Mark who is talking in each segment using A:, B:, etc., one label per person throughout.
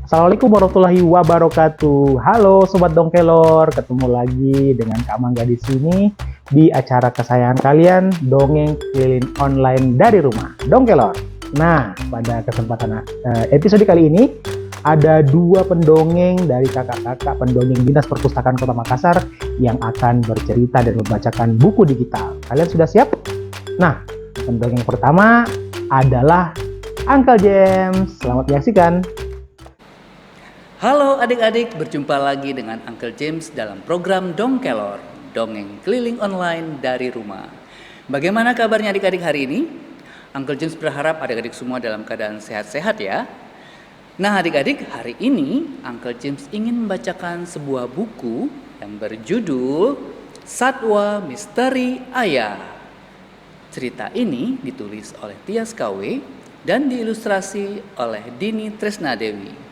A: Assalamualaikum warahmatullahi wabarakatuh. Halo Sobat Dongkelor, ketemu lagi dengan Kak Mangga di sini di acara kesayangan kalian, Dongeng Keliling Online dari Rumah, Dongkelor. Nah, pada kesempatan episode kali ini ada dua pendongeng dari kakak-kakak pendongeng Dinas Perpustakaan Kota Makassar yang akan bercerita dan membacakan buku digital. Kalian sudah siap? Nah, pendongeng pertama adalah Uncle James. Selamat menyaksikan.
B: Halo adik-adik, berjumpa lagi dengan Uncle James dalam program Dongkelor, Dongeng Keliling Online dari Rumah. Bagaimana kabarnya adik-adik hari ini? Uncle James berharap adik-adik semua dalam keadaan sehat-sehat ya. Nah adik-adik, hari ini Uncle James ingin membacakan sebuah buku yang berjudul Satwa Misteri Ayah. Cerita ini ditulis oleh Tias KW dan diilustrasi oleh Dini Tresnadewi.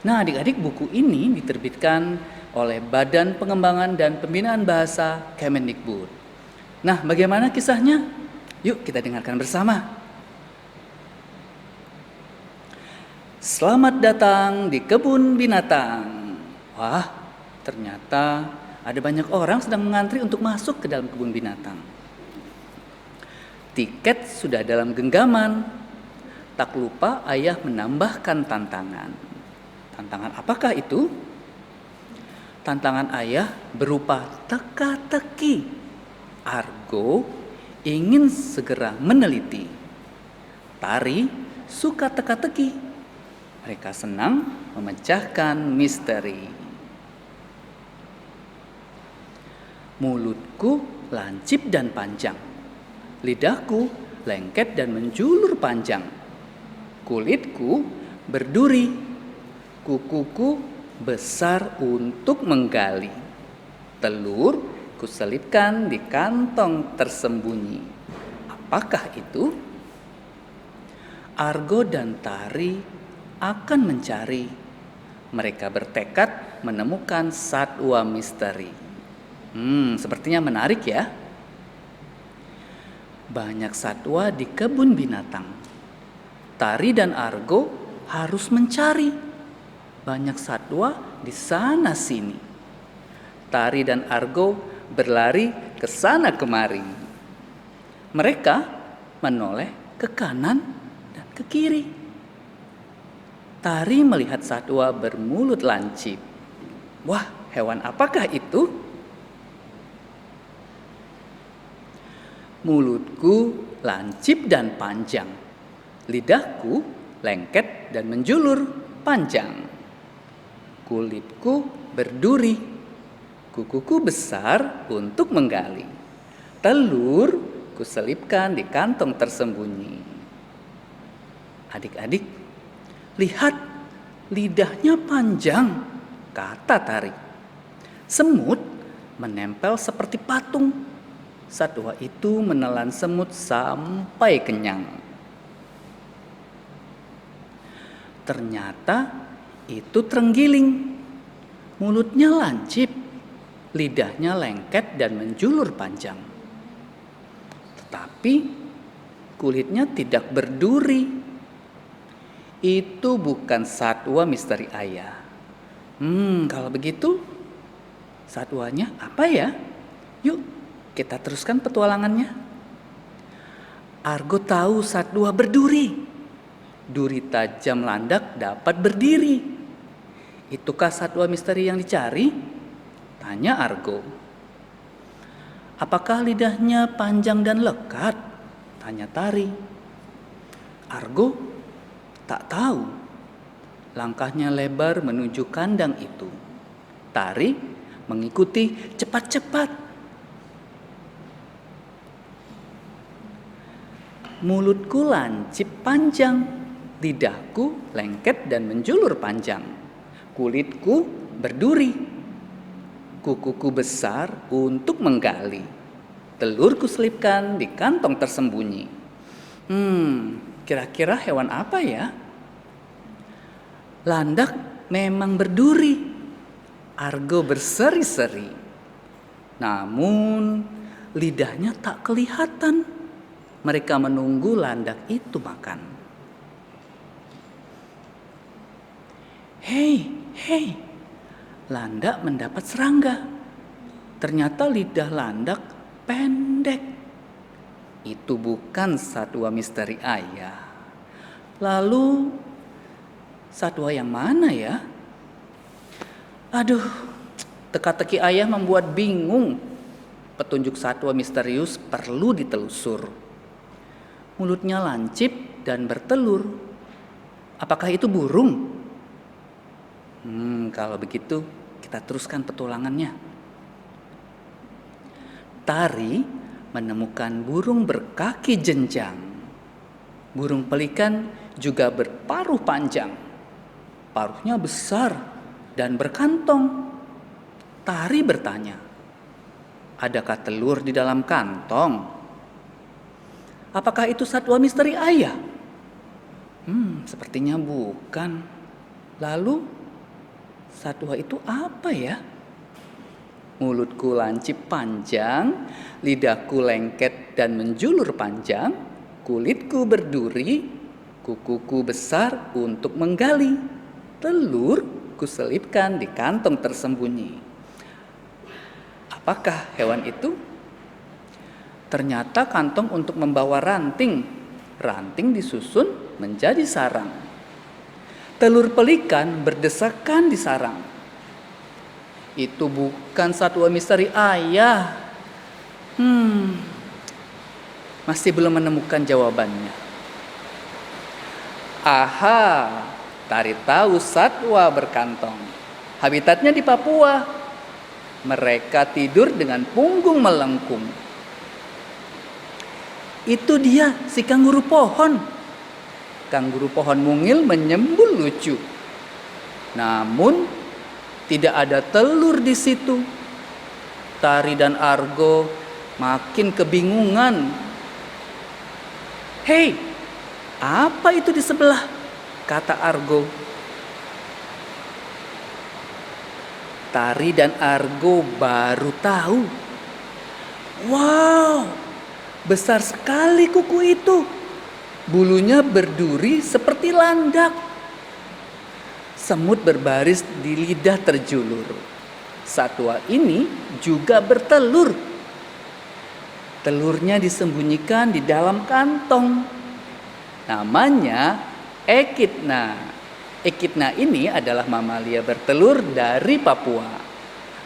B: Nah adik-adik, buku ini diterbitkan oleh Badan Pengembangan dan Pembinaan Bahasa Kemendikbud. Nah bagaimana kisahnya? Yuk kita dengarkan bersama. Selamat datang di kebun binatang. Wah, ternyata ada banyak orang sedang mengantri untuk masuk ke dalam kebun binatang. Tiket sudah dalam genggaman. Tak lupa ayah menambahkan tantangan. Tantangan apakah itu? Tantangan ayah berupa teka-teki. Argo ingin segera meneliti. Tari suka teka-teki. Mereka senang memecahkan misteri. Mulutku lancip dan panjang. Lidahku lengket dan menjulur panjang. Kulitku berduri. Kukuku besar untuk menggali. Telur kuselipkan di kantong tersembunyi. Apakah itu? Argo dan Tari akan mencari. Mereka bertekad menemukan satwa misteri. Sepertinya menarik ya. Banyak satwa di kebun binatang. Tari dan Argo harus mencari. Banyak satwa di sana sini. Tari dan Argo berlari ke sana kemari. Mereka menoleh ke kanan dan ke kiri. Tari melihat satwa bermulut lancip. Wah, hewan apakah itu? Mulutku lancip dan panjang. Lidahku lengket dan menjulur panjang. Kulitku berduri, kukuku besar untuk menggali. Telur kuselipkan di kantong tersembunyi. Adik-adik, lihat, lidahnya panjang, kata Tari. Semut menempel seperti patung. Satwa itu menelan semut sampai kenyang. Ternyata itu terenggiling. Mulutnya lancip, lidahnya lengket dan menjulur panjang. Tetapi kulitnya tidak berduri. Itu bukan satwa misteri ayah. Kalau begitu satwanya apa ya? Yuk kita teruskan petualangannya. Argo tahu satwa berduri. Duri tajam landak dapat berdiri. Itukah satwa misteri yang dicari? Tanya Argo. Apakah lidahnya panjang dan lekat? Tanya Tari. Argo tak tahu. Langkahnya lebar menuju kandang itu. Tari mengikuti cepat-cepat. Mulutku lancip panjang. Lidahku lengket dan menjulur panjang. Kulitku berduri. Kukuku besar untuk menggali. Telurku selipkan di kantong tersembunyi. Kira-kira hewan apa ya? Landak memang berduri. Argo berseri-seri. Namun lidahnya tak kelihatan. Mereka menunggu landak itu makan. Hei, hei, landak mendapat serangga. Ternyata lidah landak pendek. Itu bukan satwa misteri ayah. Lalu, satwa yang mana ya? Aduh, teka-teki ayah membuat bingung. Petunjuk satwa misterius perlu ditelusur. Mulutnya lancip dan bertelur. Apakah itu burung? Kalau begitu kita teruskan petualangannya. Tari menemukan burung berkaki jenjang. Burung pelikan juga berparuh panjang. Paruhnya besar dan berkantong. Tari bertanya, adakah telur di dalam kantong? Apakah itu satwa misteri ayah? Sepertinya bukan. Lalu, satwa itu apa ya? Mulutku lancip panjang, lidahku lengket dan menjulur panjang, kulitku berduri, kukuku besar untuk menggali, telur kuselipkan di kantong tersembunyi. Apakah hewan itu? Ternyata kantong untuk membawa ranting. Ranting disusun menjadi sarang. Telur pelikan berdesakan di sarang. Itu bukan satwa misteri ayah. Masih belum menemukan jawabannya. Aha, Tari tahu satwa berkantong. Habitatnya di Papua. Mereka tidur dengan punggung melengkung. Itu dia si kanguru pohon. Kanguru pohon mungil menyembul lucu. Namun tidak ada telur di situ. Tari dan Argo makin kebingungan. Hei, apa itu di sebelah? Kata Argo. Tari dan Argo baru tahu. Wow, besar sekali kuku itu. Bulunya berduri seperti landak. Semut berbaris di lidah terjulur. Satwa ini juga bertelur. Telurnya disembunyikan di dalam kantong. Namanya Echidna. Echidna ini adalah mamalia bertelur dari Papua.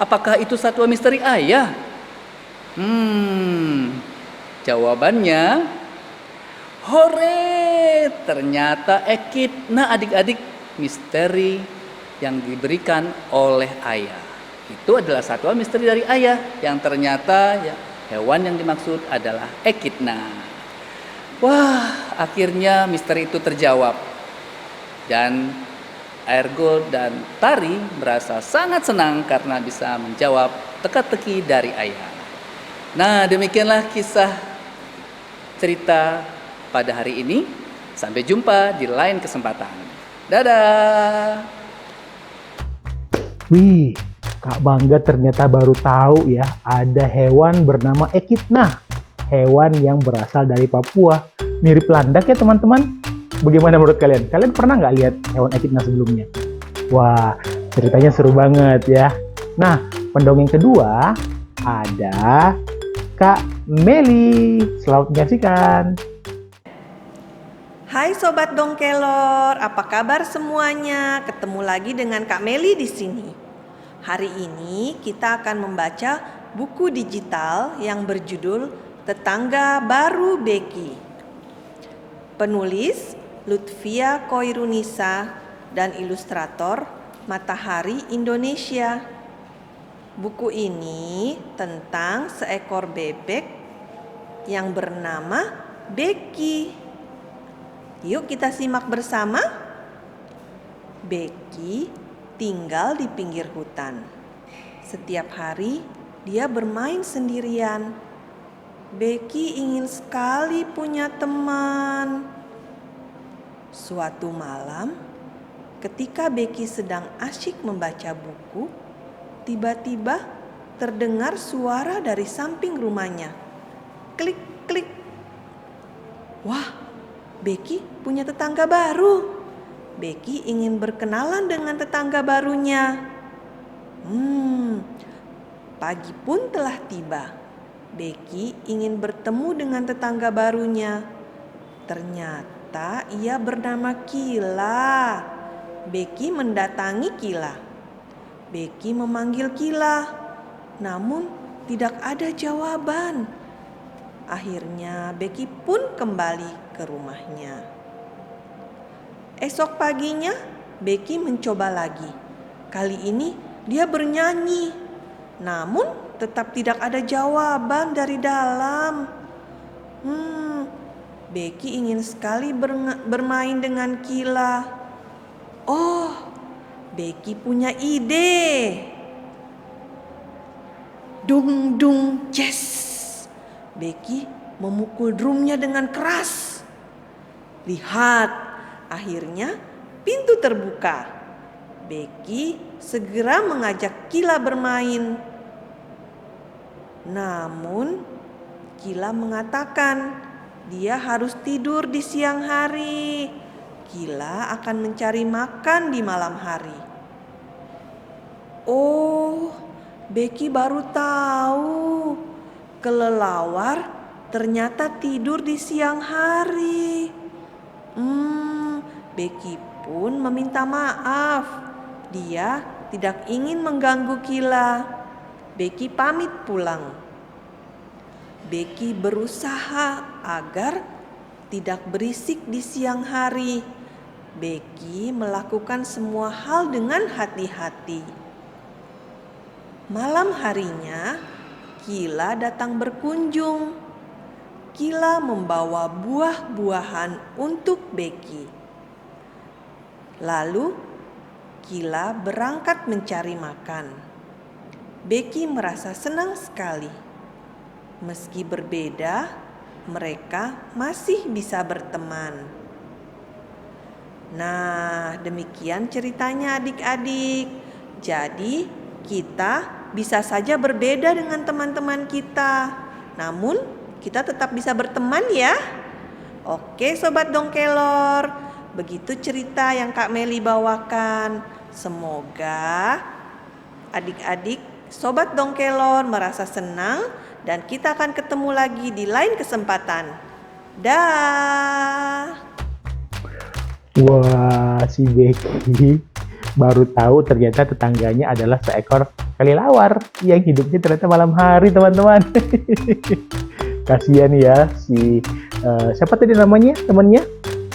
B: Apakah itu satwa misteri ayah? Jawabannya, hore! Ternyata Echidna adik-adik misteri yang diberikan oleh ayah. Itu adalah satwa misteri dari ayah yang ternyata hewan yang dimaksud adalah Echidna. Wah, akhirnya misteri itu terjawab. Dan Argo dan Tari merasa sangat senang karena bisa menjawab teka-teki dari ayah. Nah, demikianlah kisah cerita pada hari ini. Sampai jumpa di lain kesempatan. Dadah.
A: Wih, Kak Bangga ternyata baru tahu ya, ada hewan bernama Echidna. Hewan yang berasal dari Papua. Mirip landak ya teman-teman. Bagaimana menurut kalian? Kalian pernah nggak lihat hewan Echidna sebelumnya? Wah, ceritanya seru banget ya. Nah, pendongeng kedua ada Kak Meli. Selamat menyaksikan.
C: Hai Sobat Dongkelor, apa kabar semuanya? Ketemu lagi dengan Kak Meli di sini. Hari ini kita akan membaca buku digital yang berjudul Tetangga Baru Beki. Penulis Lutfia Koirunisa dan ilustrator Matahari Indonesia. Buku ini tentang seekor bebek yang bernama Beki. Yuk kita simak bersama. Beki tinggal di pinggir hutan. Setiap hari dia bermain sendirian. Beki ingin sekali punya teman. Suatu malam, ketika Beki sedang asyik membaca buku, tiba-tiba terdengar suara dari samping rumahnya. Klik, klik. Wah, Beki punya tetangga baru. Becky ingin berkenalan dengan tetangga barunya. Pagi pun telah tiba. Becky ingin bertemu dengan tetangga barunya. Ternyata ia bernama Kila. Becky mendatangi Kila. Becky memanggil Kila, namun tidak ada jawaban. Akhirnya Becky pun kembali ke rumahnya. Esok paginya Becky mencoba lagi. Kali ini dia bernyanyi, namun tetap tidak ada jawaban dari dalam. Becky ingin sekali bermain dengan Kila. Oh, Becky punya ide. Dung dung yes. Becky memukul drumnya dengan keras. Lihat, akhirnya pintu terbuka. Becky segera mengajak Kila bermain. Namun Kila mengatakan dia harus tidur di siang hari. Kila akan mencari makan di malam hari. Oh, Becky baru tahu. Kelelawar ternyata tidur di siang hari. Becky pun meminta maaf. Dia tidak ingin mengganggu Kila. Becky pamit pulang. Becky berusaha agar tidak berisik di siang hari. Becky melakukan semua hal dengan hati-hati. Malam harinya, Kila datang berkunjung. Kila membawa buah-buahan untuk Becky. Lalu, Kila berangkat mencari makan. Becky merasa senang sekali. Meski berbeda, mereka masih bisa berteman. Nah, demikian ceritanya adik-adik. Jadi, kita bisa saja berbeda dengan teman-teman kita. Namun, kita tetap bisa berteman ya. Oke, Sobat Dongkelor. Begitu cerita yang Kak Meli bawakan. Semoga adik-adik Sobat Dongkelor merasa senang dan kita akan ketemu lagi di lain kesempatan. Dah.
A: Wah, si Becky baru tahu ternyata tetangganya adalah seekor kelelawar yang hidupnya ternyata malam hari, teman-teman. Kasihan ya si siapa tadi namanya temannya?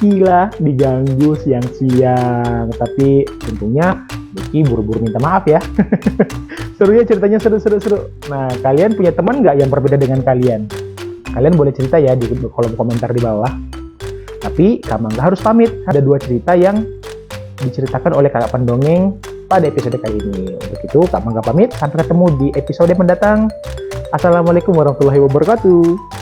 A: Kila diganggu siang-siang. Tapi tentunya Becky buru-buru minta maaf ya. Seru ya ceritanya, seru. Nah, kalian punya teman nggak yang berbeda dengan kalian? Kalian boleh cerita ya di kolom komentar di bawah. Tapi Kak Mangga harus pamit. Ada 2 cerita yang diceritakan oleh Kakak Pendongeng pada episode kali ini. Untuk itu Kak Mangga pamit. Sampai ketemu di episode mendatang. Assalamualaikum warahmatullahi wabarakatuh.